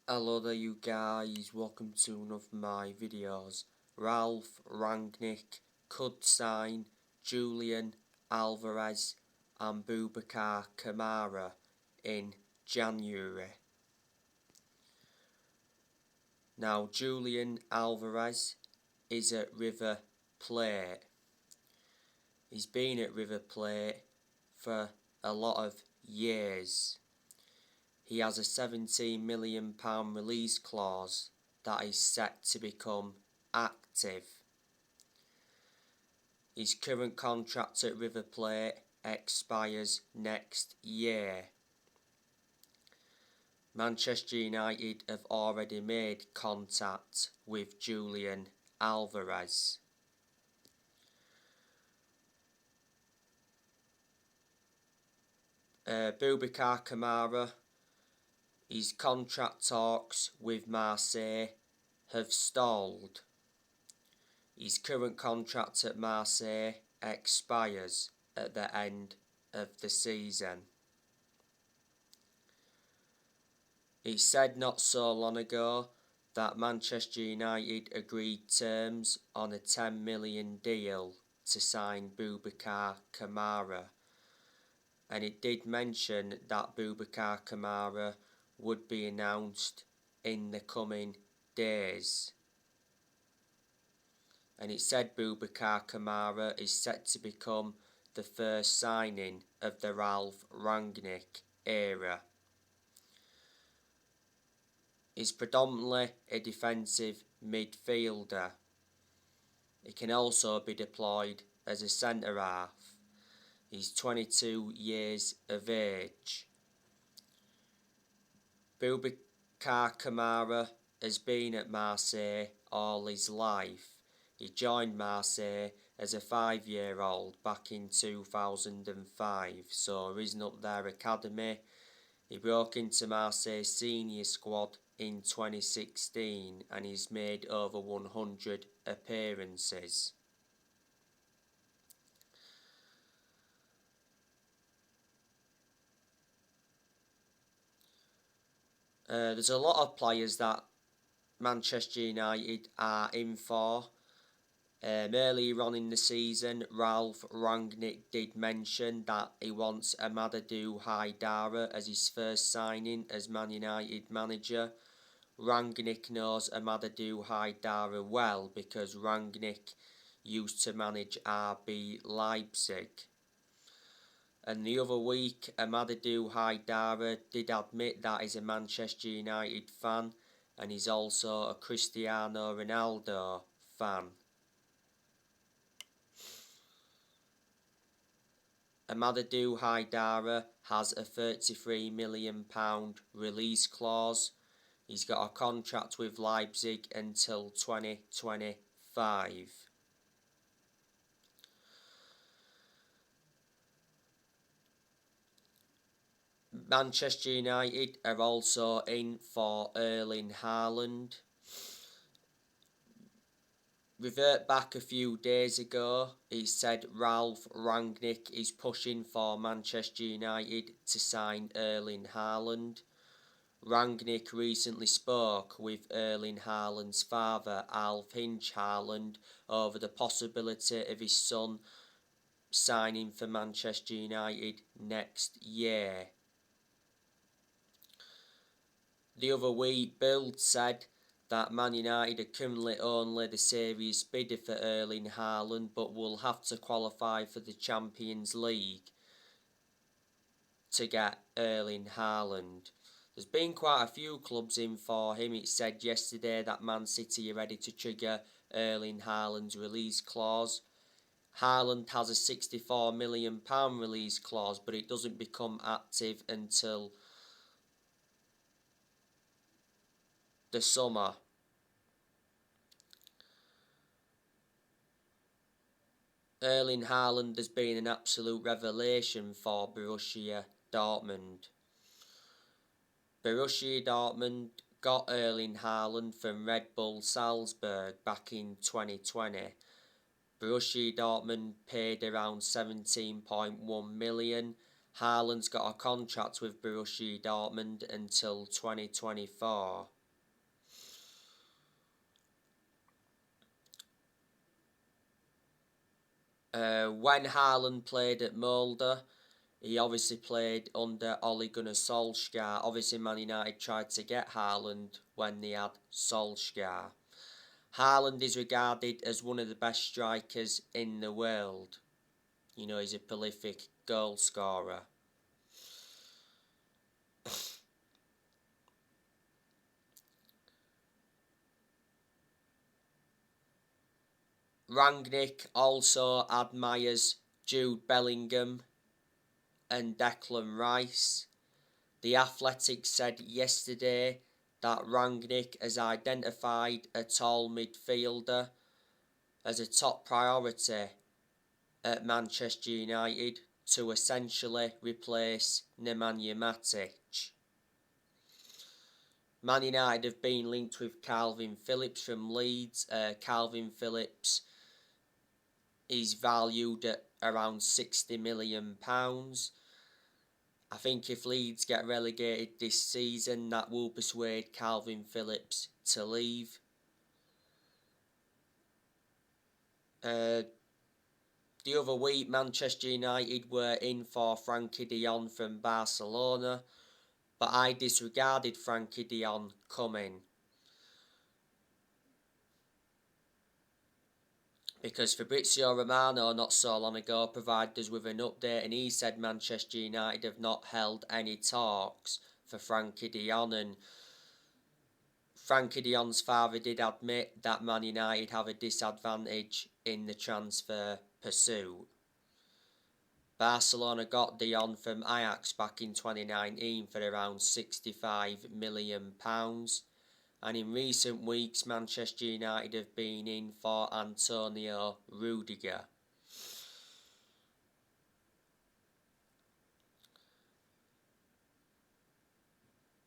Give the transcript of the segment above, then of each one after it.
Hello there you guys, welcome to one of my videos. Ralf, Rangnick could sign Julian, Alvarez and Boubacar Kamara in January. Now Julian Alvarez is at River Plate. He's been at River Plate for a lot of years. He has a £17 million release clause that is set to become active. His current contract at River Plate expires next year. Manchester United have already made contact with Julian Alvarez. Boubacar Kamara, his contract talks with Marseille have stalled. His current contract at Marseille expires at the end of the season. It said not so long ago that Manchester United agreed terms on a £10 million deal to sign Boubacar Kamara, and it did mention that Boubacar Kamara would be announced in the coming days. And it said Boubacar Kamara is set to become the first signing of the Ralf Rangnick era. He's predominantly a defensive midfielder. He can also be deployed as a centre-half. He's 22 years of age. Boubacar Kamara has been at Marseille all his life. He joined Marseille as a 5-year-old back in 2005, so risen up their academy. He broke into Marseille's senior squad in 2016 and he's made over 100 appearances. There's a lot of players that Manchester United are in for. Earlier on in the season, Ralf Rangnick did mention that he wants Amadou Haidara as his first signing as Man United manager. Rangnick knows Amadou Haidara well because Rangnick used to manage RB Leipzig. And the other week, Amadou Haidara did admit that he's a Manchester United fan and he's also a Cristiano Ronaldo fan. Amadou Haidara has a £33 million release clause. He's got a contract with Leipzig until 2025. Manchester United are also in for Erling Haaland. Revert back a few days ago, he said Ralf Rangnick is pushing for Manchester United to sign Erling Haaland. Rangnick recently spoke with Erling Haaland's father, Alf Haaland, over the possibility of his son signing for Manchester United next year. The other week, Bild said that Man United are currently only the serious bidder for Erling Haaland, but will have to qualify for the Champions League to get Erling Haaland. There's been quite a few clubs in for him. It said yesterday that Man City are ready to trigger Erling Haaland's release clause. Haaland has a £64 million release clause, but it doesn't become active until the summer. Erling Haaland has been an absolute revelation for Borussia Dortmund. Borussia Dortmund got Erling Haaland from Red Bull Salzburg back in 2020. Borussia Dortmund paid around 17.1 million. Haaland's got a contract with Borussia Dortmund until 2024. When Haaland played at Molde, he obviously played under Ole Gunnar Solskjaer. Obviously, Man United tried to get Haaland when they had Solskjaer. Haaland is regarded as one of the best strikers in the world. You know, he's a prolific goal scorer. Rangnick also admires Jude Bellingham and Declan Rice. The Athletic said yesterday that Rangnick has identified a tall midfielder as a top priority at Manchester United to essentially replace Nemanja Matic. Man United have been linked with Calvin Phillips from Leeds. Calvin Phillips is valued at around £60 million. I think if Leeds get relegated this season, that will persuade Calvin Phillips to leave. The other week, Manchester United were in for Frankie de Jong from Barcelona, but I disregarded Frankie de Jong coming, because Fabrizio Romano not so long ago provided us with an update, and he said Manchester United have not held any talks for Frankie de Jong, and Frankie de Jong's father did admit that Man United have a disadvantage in the transfer pursuit. Barcelona got de Jong from Ajax back in 2019 for around £65 million. And in recent weeks, Manchester United have been in for Antonio Rudiger.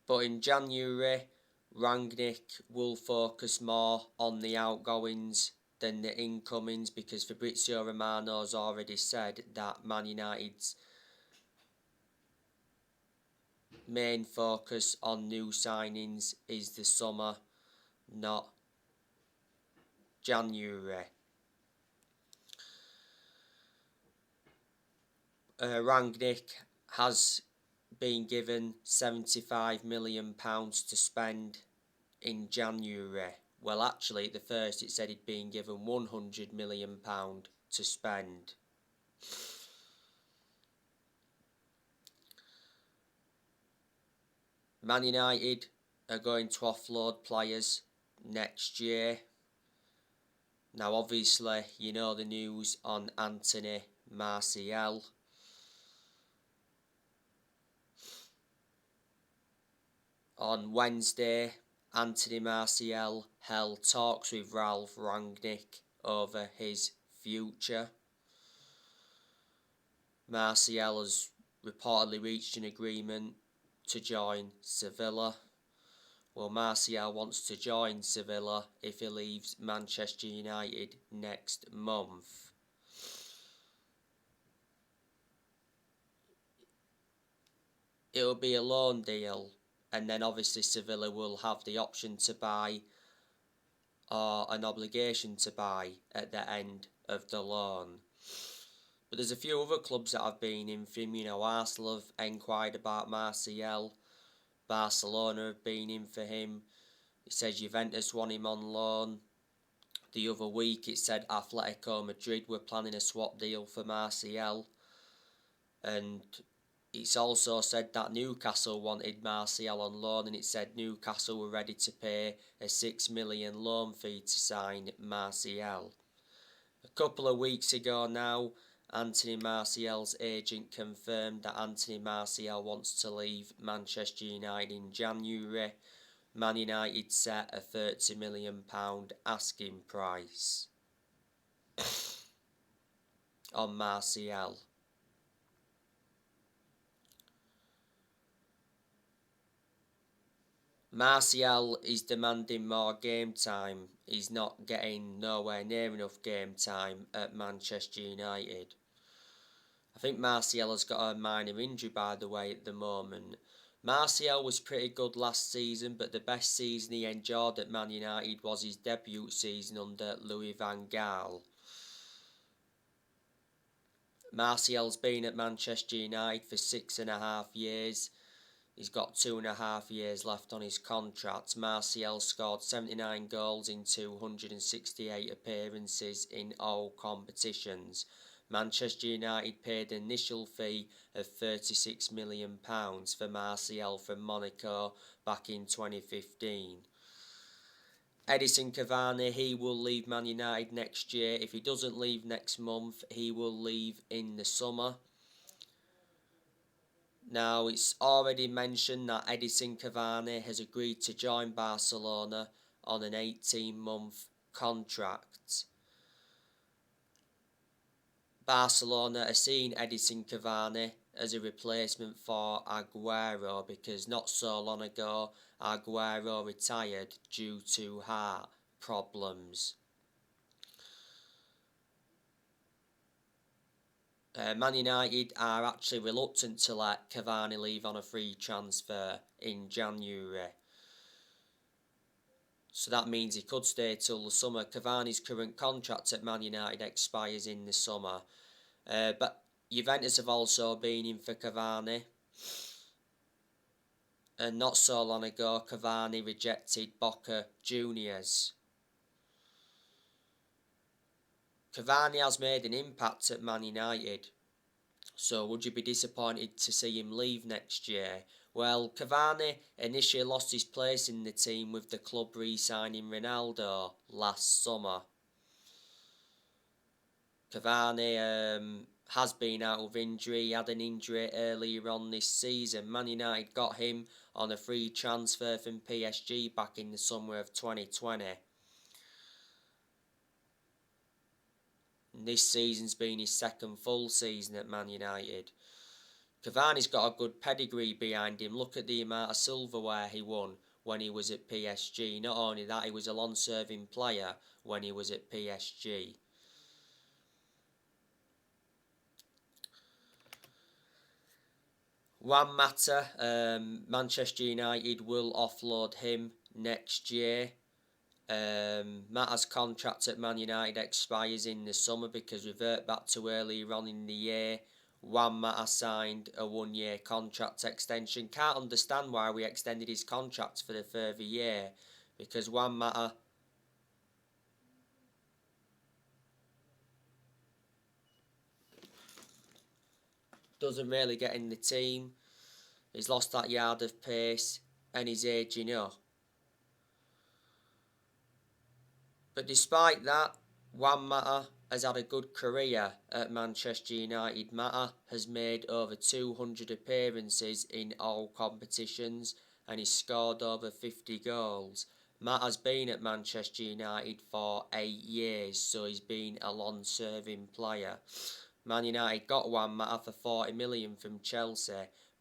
But in January, Rangnick will focus more on the outgoings than the incomings, because Fabrizio Romano has already said that Man United's main focus on new signings is the summer, not January. Rangnick has been given £75 million to spend in January. Well, actually, at the first it said he'd been given £100 million to spend. Man United are going to offload players next year. Now, obviously, you know the news on Anthony Martial. On Wednesday, Anthony Martial held talks with Ralf Rangnick over his future. Martial has reportedly reached an agreement to join Sevilla. Well, Martial wants to join Sevilla if he leaves Manchester United next month. It'll be a loan deal, and then obviously Sevilla will have the option to buy or an obligation to buy at the end of the loan. But there's a few other clubs that have been in for him. You know, Arsenal have enquired about Martial. Barcelona have been in for him. It says Juventus want him on loan. The other week it said Atletico Madrid were planning a swap deal for Martial. And it's also said that Newcastle wanted Martial on loan, and it said Newcastle were ready to pay a £6 million loan fee to sign Martial. A couple of weeks ago now, Anthony Martial's agent confirmed that Anthony Martial wants to leave Manchester United in January. Man United set a £30 million asking price on Martial. Martial is demanding more game time. He's not getting nowhere near enough game time at Manchester United. I think Martial has got a minor injury, by the way, at the moment. Martial was pretty good last season, but the best season he enjoyed at Man United was his debut season under Louis van Gaal. Martial's been at Manchester United for 6.5 years. He's got 2.5 years left on his contract. Martial scored 79 goals in 268 appearances in all competitions. Manchester United paid an initial fee of £36 million for Martial from Monaco back in 2015. Edison Cavani, he will leave Man United next year. If he doesn't leave next month, he will leave in the summer. Now, it's already mentioned that Edison Cavani has agreed to join Barcelona on an 18-month contract. Barcelona are seeing Edison Cavani as a replacement for Aguero because not so long ago Aguero retired due to heart problems. Man United are actually reluctant to let Cavani leave on a free transfer in January. So that means he could stay till the summer. Cavani's current contract at Man United expires in the summer. But Juventus have also been in for Cavani. And not so long ago, Cavani rejected Boca Juniors. Cavani has made an impact at Man United. So would you be disappointed to see him leave next year? Well, Cavani initially lost his place in the team with the club re-signing Ronaldo last summer. Cavani has been out of injury. He had an injury earlier on this season. Man United got him on a free transfer from PSG back in the summer of 2020. And this season's been his second full season at Man United. Cavani's got a good pedigree behind him. Look at the amount of silverware he won when he was at PSG. Not only that, he was a long-serving player when he was at PSG. Juan Mata, Manchester United will offload him next year. Mata's contract at Man United expires in the summer because revert back to earlier on in the year. Juan Mata signed a 1-year contract extension. Can't understand why we extended his contract for the further year because Juan Mata doesn't really get in the team. He's lost that yard of pace and he's aging up. But despite that, Juan Mata has had a good career at Manchester United. Mata has made over 200 appearances in all competitions and he's scored over 50 goals. Mata's been at Manchester United for 8 years, so he's been a long-serving player. Man United got Juan Mata for 40 million from Chelsea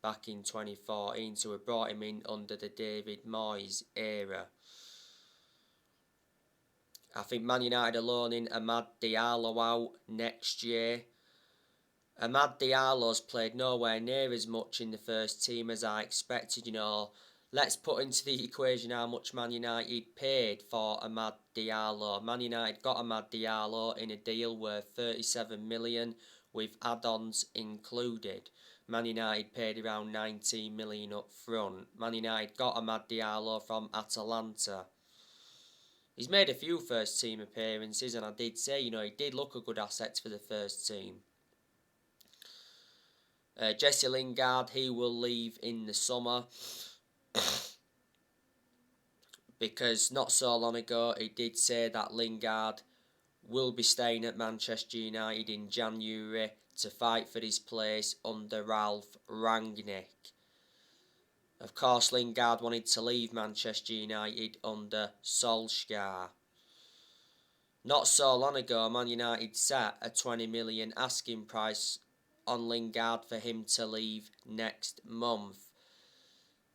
back in 2014, so we brought him in under the David Moyes era. I think Man United are loaning Amad Diallo out next year. Amad Diallo's played nowhere near as much in the first team as I expected, Let's put into the equation how much Man United paid for Amad Diallo. Man United got Amad Diallo in a deal worth 37 million with add-ons included. Man United paid around 19 million up front. Man United got Amad Diallo from Atalanta. He's made a few first team appearances and I did say, he did look a good asset for the first team. Jesse Lingard, he will leave in the summer because not so long ago he did say that Lingard will be staying at Manchester United in January to fight for his place under Ralf Rangnick. Of course, Lingard wanted to leave Manchester United under Solskjaer. Not so long ago, Man United set a 20 million asking price on Lingard for him to leave next month.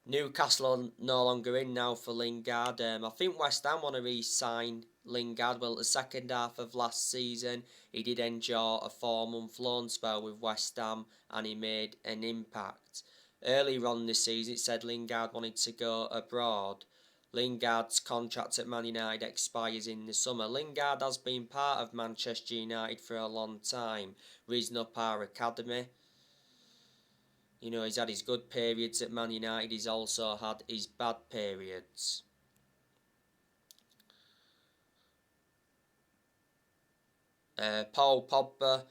Newcastle are no longer in now for Lingard. I think West Ham want to re-sign Lingard. Well, the second half of last season, he did enjoy a 4-month loan spell with West Ham and he made an impact. Earlier on this season, it said Lingard wanted to go abroad. Lingard's contract at Man United expires in the summer. Lingard has been part of Manchester United for a long time, raising up our academy. You know, he's had his good periods at Man United, he's also had his bad periods. Paul Pogba,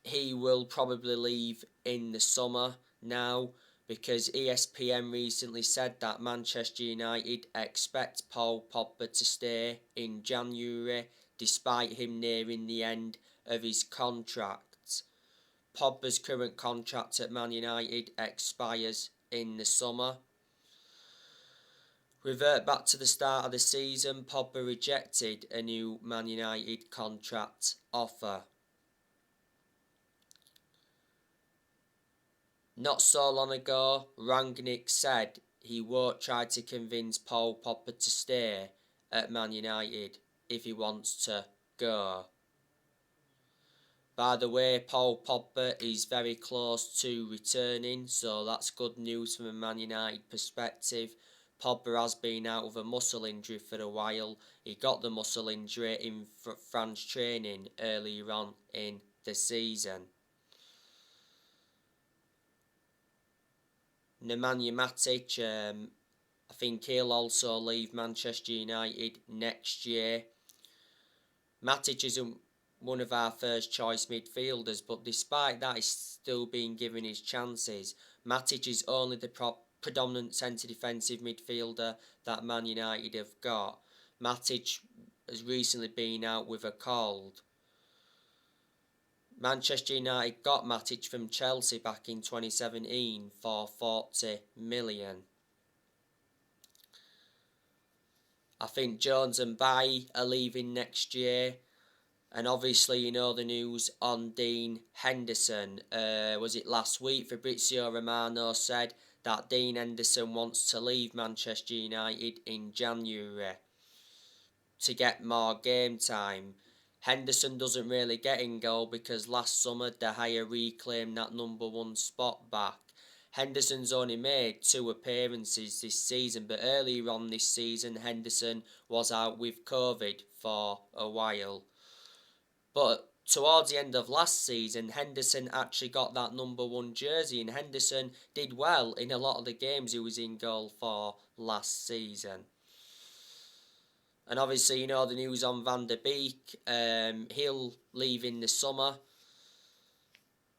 he will probably leave in the summer now, because ESPN recently said that Manchester United expect Paul Pogba to stay in January despite him nearing the end of his contract. Pogba's current contract at Man United expires in the summer. Revert back to the start of the season, Pogba rejected a new Man United contract offer. Not so long ago, Rangnick said he won't try to convince Paul Pogba to stay at Man United if he wants to go. By the way, Paul Pogba is very close to returning, so that's good news from a Man United perspective. Pogba has been out with a muscle injury for a while. He got the muscle injury in France training earlier on in the season. Nemanja Matic, I think he'll also leave Manchester United next year. Matic isn't one of our first choice midfielders, but despite that, he's still being given his chances. Matic is only the predominant centre defensive midfielder that Man United have got. Matic has recently been out with a cold. Manchester United got Matic from Chelsea back in 2017 for 40 million. I think Jones and Bailly are leaving next year. And obviously, you know the news on Dean Henderson. Was it last week? Fabrizio Romano said that Dean Henderson wants to leave Manchester United in January to get more game time. Henderson doesn't really get in goal because last summer De Gea reclaimed that number one spot back. Henderson's only made 2 appearances this season, but earlier on this season Henderson was out with COVID for a while. But towards the end of last season, Henderson actually got that number 1 jersey, and Henderson did well in a lot of the games he was in goal for last season. And obviously, you know the news on Van der Beek. He'll leave in the summer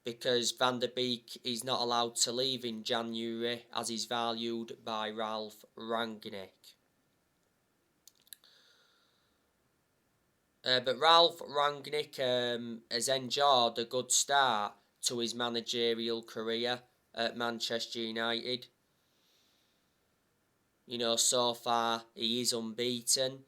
because Van der Beek is not allowed to leave in January as he's valued by Ralf Rangnick. But Ralf Rangnick has enjoyed a good start to his managerial career at Manchester United. You know, so far he is unbeaten.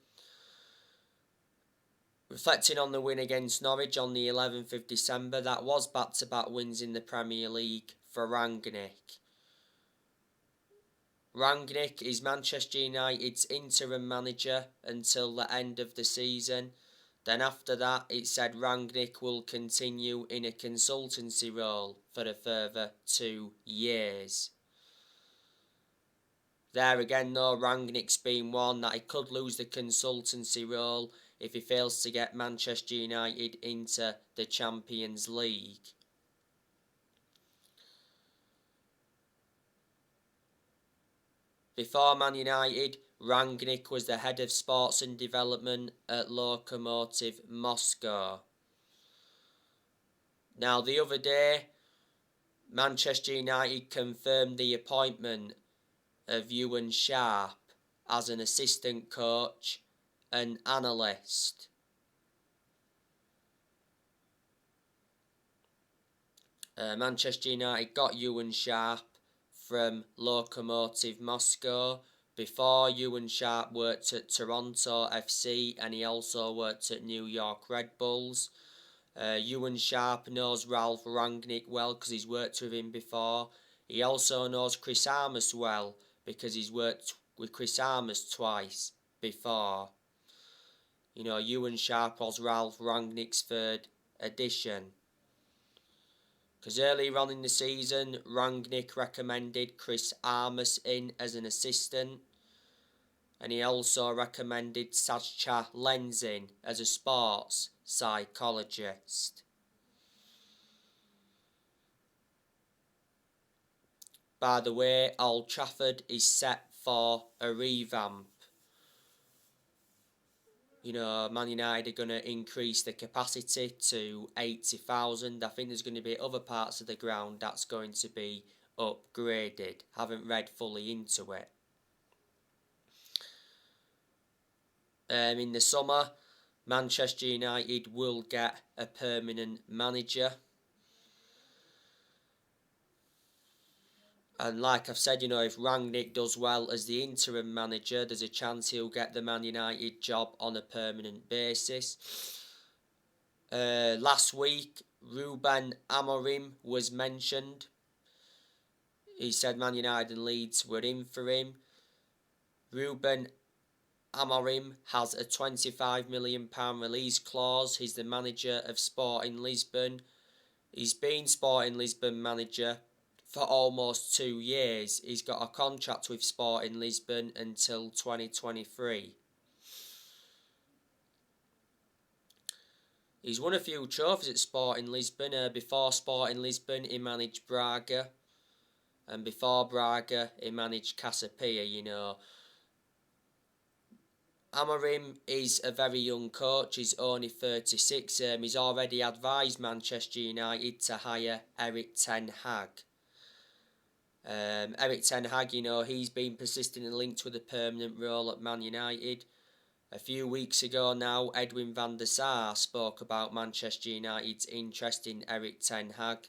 Reflecting on the win against Norwich on the 11th of December, that was back-to-back wins in the Premier League for Rangnick. Rangnick is Manchester United's interim manager until the end of the season. Then after that, it said Rangnick will continue in a consultancy role for a further 2 years. There again though, Rangnick's been warned that he could lose the consultancy role if he fails to get Manchester United into the Champions League. Before Man United, Rangnick was the head of sports and development at Lokomotiv Moscow. Now the other day, Manchester United confirmed the appointment of Ewan Sharp as an assistant coach and analyst. Manchester United got Ewan Sharp from Lokomotiv Moscow. Before, Ewan Sharp worked at Toronto FC and he also worked at New York Red Bulls. Ewan Sharp knows Ralf Rangnick well because he's worked with him before. He also knows Chris Armas well because he's worked with Chris Armas twice before. You know, Ewan Sharp was Ralf Rangnick's 3rd addition. Because earlier on in the season, Rangnick recommended Chris Armas in as an assistant. and he also recommended Sascha Lenzin as a sports psychologist. By the way, Old Trafford is set for a revamp. You know, Man United are going to increase the capacity to 80,000. I think there's going to be other parts of the ground that's going to be upgraded. Haven't read fully into it. In the summer, Manchester United will get a permanent manager. And like I've said, you know, if Rangnick does well as the interim manager, there's a chance he'll get the Man United job on a permanent basis. Last week, Ruben Amorim was mentioned. He said Man United and Leeds were in for him. Ruben Amorim has a £25 million release clause. He's the manager of Sporting Lisbon. He's been Sporting Lisbon manager for almost 2 years. He's got a contract with Sporting Lisbon until 2023. He's won a few trophies at Sporting Lisbon. Before Sporting Lisbon, he managed Braga. And before Braga, he managed Casapia, you know. Amorim is a very young coach. He's only 36. He's already advised Manchester United to hire Erik ten Hag. Erik ten Hag, you know, he's been persistently linked with a permanent role at Man United. A few weeks ago now, Edwin van der Sar spoke about Manchester United's interest in Erik ten Hag.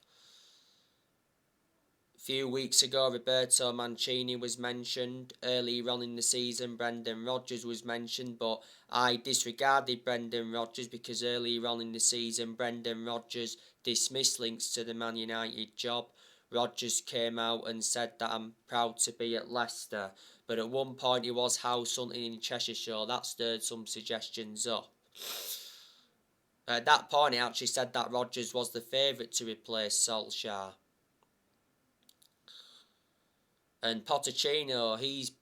A few weeks ago, Roberto Mancini was mentioned. Earlier on in the season, Brendan Rodgers was mentioned, but I disregarded Brendan Rodgers because earlier on in the season, Brendan Rodgers dismissed links to the Man United job. Rodgers came out and said that I'm proud to be at Leicester. But at one point he was house hunting in Cheshire, so that stirred some suggestions up. At that point he actually said that Rodgers was the favourite to replace Solskjaer. And Pochettino, he's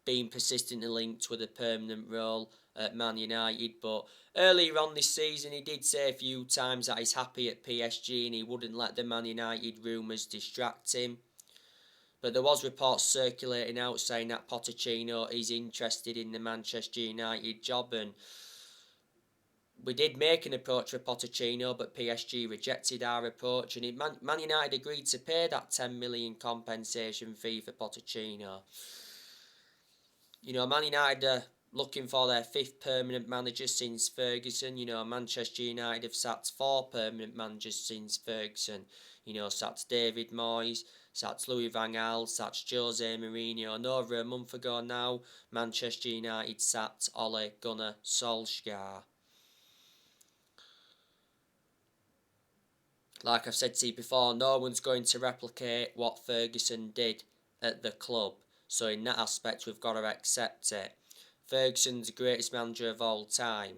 been persistently linked with a permanent role at Man United, but earlier on this season he did say a few times that he's happy at PSG and he wouldn't let the Man United rumours distract him. But there was reports circulating out saying that Pochettino is interested in the Manchester United job, and we did make an approach for Pochettino, but PSG rejected our approach, and Man United agreed to pay that 10 million compensation fee for Pochettino. You know, Man United are looking for their 5th permanent manager since Ferguson. You know, Manchester United have sacked 4 permanent managers since Ferguson. You know, sacked David Moyes, sacked Louis van Gaal, sacked Jose Mourinho, and over a month ago now, Manchester United sacked Ole Gunnar Solskjaer. Like I've said to you before, no one's going to replicate what Ferguson did at the club. So in that aspect, we've got to accept it. Ferguson's the greatest manager of all time.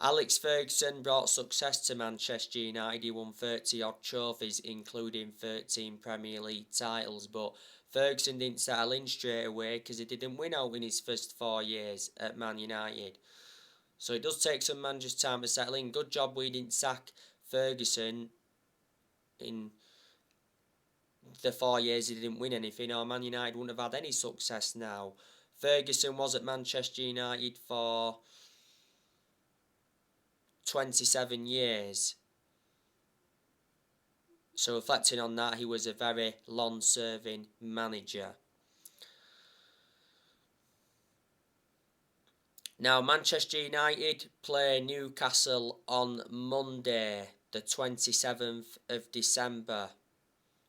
Alex Ferguson brought success to Manchester United. He won 30-odd trophies, including 13 Premier League titles. But Ferguson didn't settle in straight away because he didn't win out in his first 4 years at Man United. So it does take some managers time to settle in. Good job we didn't sack Ferguson in the 4 years he didn't win anything, or Man United wouldn't have had any success now. Ferguson was at Manchester United for 27 years. So reflecting on that, he was a very long-serving manager. Now, Manchester United play Newcastle on Monday, the 27th of December.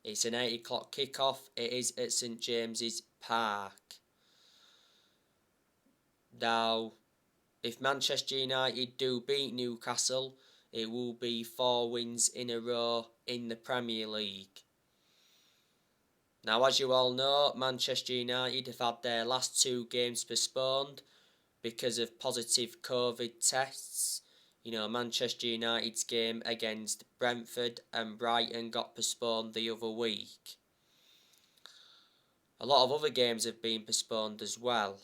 It's an 8 o'clock kick-off. It is at St James's Park. Now, if Manchester United do beat Newcastle, it will be 4 wins in a row in the Premier League. Now, as you all know, Manchester United have had their last 2 games postponed because of positive COVID tests. You know, Manchester United's game against Brentford and Brighton got postponed the other week. A lot of other games have been postponed as well.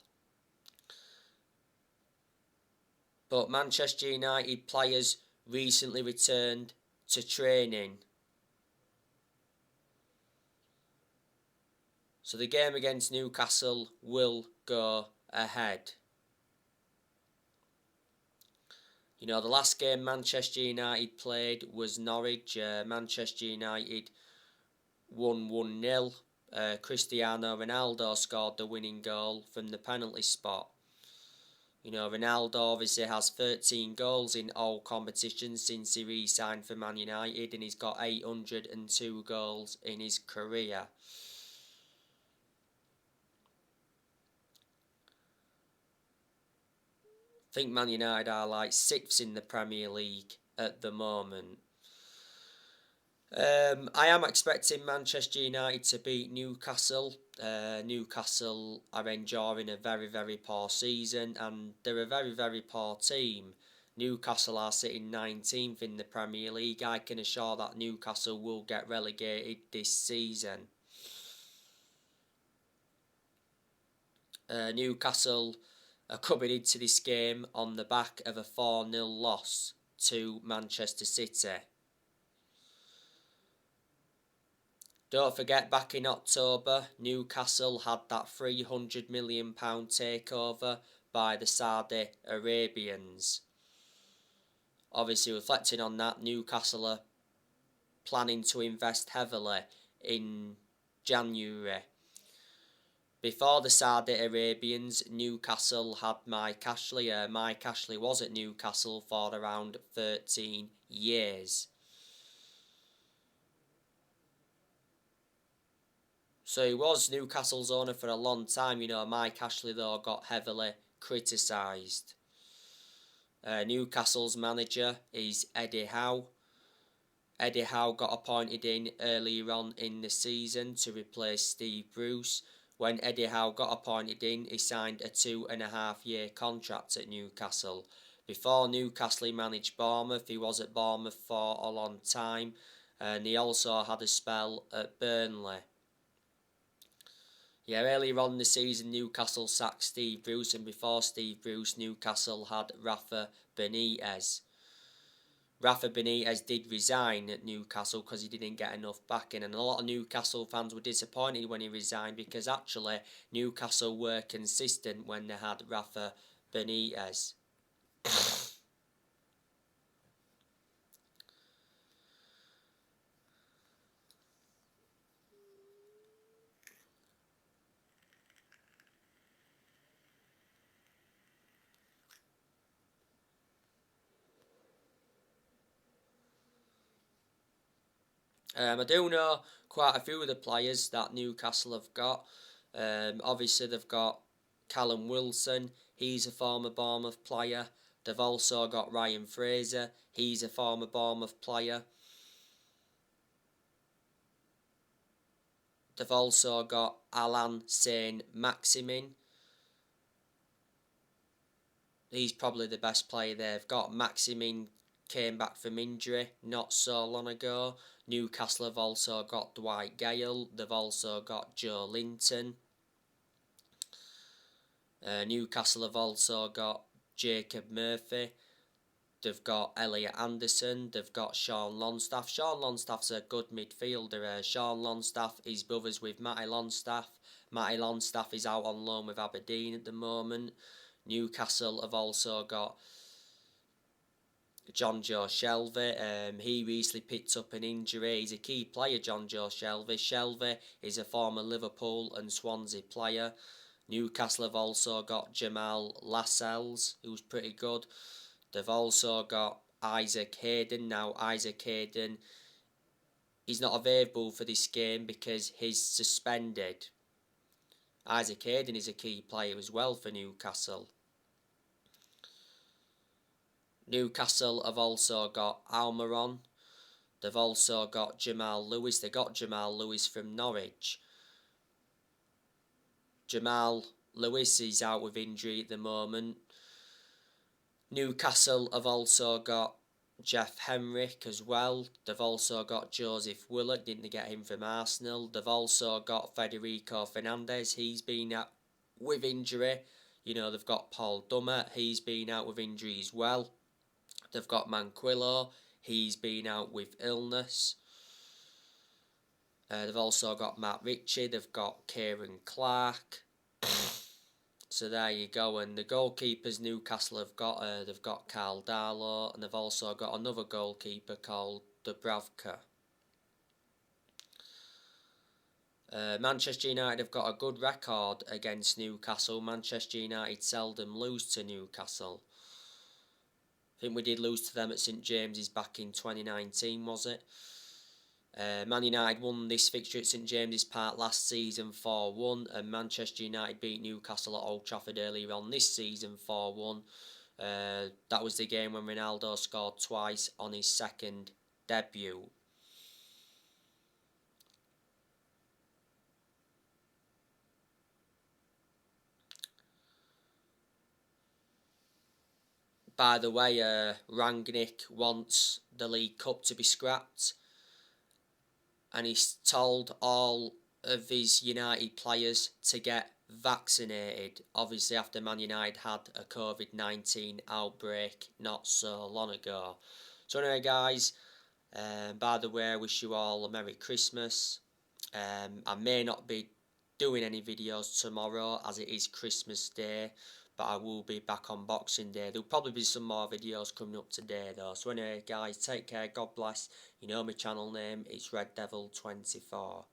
But Manchester United players recently returned to training. So the game against Newcastle will go ahead. You know, the last game Manchester United played was Norwich. Manchester United won 1-0. Cristiano Ronaldo scored the winning goal from the penalty spot. You know, Ronaldo obviously has 13 goals in all competitions since he re-signed for Man United, and he's got 802 goals in his career. I think Man United are like 6th in the Premier League at the moment. I am expecting Manchester United to beat Newcastle. Newcastle are enjoying a very, very poor season, and they're a very, very poor team. Newcastle are sitting 19th in the Premier League. I can assure that Newcastle will get relegated this season. Newcastle are coming into this game on the back of a 4-0 loss to Manchester City. Don't forget, back in October, Newcastle had that £300 million takeover by the Saudi Arabians. Obviously, reflecting on that, Newcastle are planning to invest heavily in January. Before the Saudi Arabians, Newcastle had Mike Ashley. Mike Ashley was at Newcastle for around 13 years. So he was Newcastle's owner for a long time. You know, Mike Ashley, though, got heavily criticised. Newcastle's manager is Eddie Howe. Eddie Howe got appointed in earlier on in the season to replace Steve Bruce. When Eddie Howe got appointed in, he signed a 2.5-year contract at Newcastle. Before Newcastle, he managed Bournemouth. He was at Bournemouth for a long time, and he also had a spell at Burnley. Yeah, earlier on in the season, Newcastle sacked Steve Bruce, and before Steve Bruce, Newcastle had Rafa Benitez. Rafa Benitez did resign at Newcastle because he didn't get enough backing, and a lot of Newcastle fans were disappointed when he resigned because actually Newcastle were consistent when they had Rafa Benitez. I do know quite a few of the players that Newcastle have got. Obviously, they've got Callum Wilson. He's a former Bournemouth player. They've also got Ryan Fraser. He's a former Bournemouth player. They've also got Alan Saint-Maximin. He's probably the best player they've got. Maximin came back from injury not so long ago. Newcastle have also got Dwight Gale. They've also got Joe Linton. Newcastle have also got Jacob Murphy. They've got Elliot Anderson. They've got Sean Longstaff. Sean Longstaff's a good midfielder. Sean Longstaff is brothers with Matty Longstaff. Matty Longstaff is out on loan with Aberdeen at the moment. Newcastle have also got John Joe Shelvey. He recently picked up an injury. He's a key player, John Joe Shelvey. Shelvey is a former Liverpool and Swansea player. Newcastle have also got Jamal Lascelles, who's pretty good. They've also got Isaac Hayden. Now, Isaac Hayden, he's not available for this game because he's suspended. Isaac Hayden is a key player as well for Newcastle. Newcastle have also got Almiron. They've also got Jamal Lewis. They got Jamal Lewis from Norwich. Jamal Lewis is out with injury at the moment. Newcastle have also got Jeff Henrick as well. They've also got Joseph Willock. Didn't they get him from Arsenal? They've also got Federico Fernandez. He's been out with injury. You know, they've got Paul Dummett, he's been out with injury as well. They've got Manquillo, he's been out with illness. They've also got Matt Ritchie, they've got Kieran Clark. So there you go. And the goalkeepers Newcastle have got, they've got Carl Darlow, and they've also got another goalkeeper called Dubravka. Manchester United have got a good record against Newcastle. Manchester United seldom lose to Newcastle. I think we did lose to them at St James's back in 2019, was it? Man United won this fixture at St James's Park last season 4-1, and Manchester United beat Newcastle at Old Trafford earlier on this season 4-1. That was the game when Ronaldo scored twice on his second debut. By the way, Rangnick wants the League Cup to be scrapped, and he's told all of his United players to get vaccinated. Obviously, after Man United had a COVID-19 outbreak not so long ago. So anyway, guys, by the way, I wish you all a Merry Christmas. I may not be doing any videos tomorrow as it is Christmas Day, but I will be back on Boxing Day. There'll probably be some more videos coming up today though. So anyway, guys, take care, God bless. You know my channel name, it's Red Devil 24.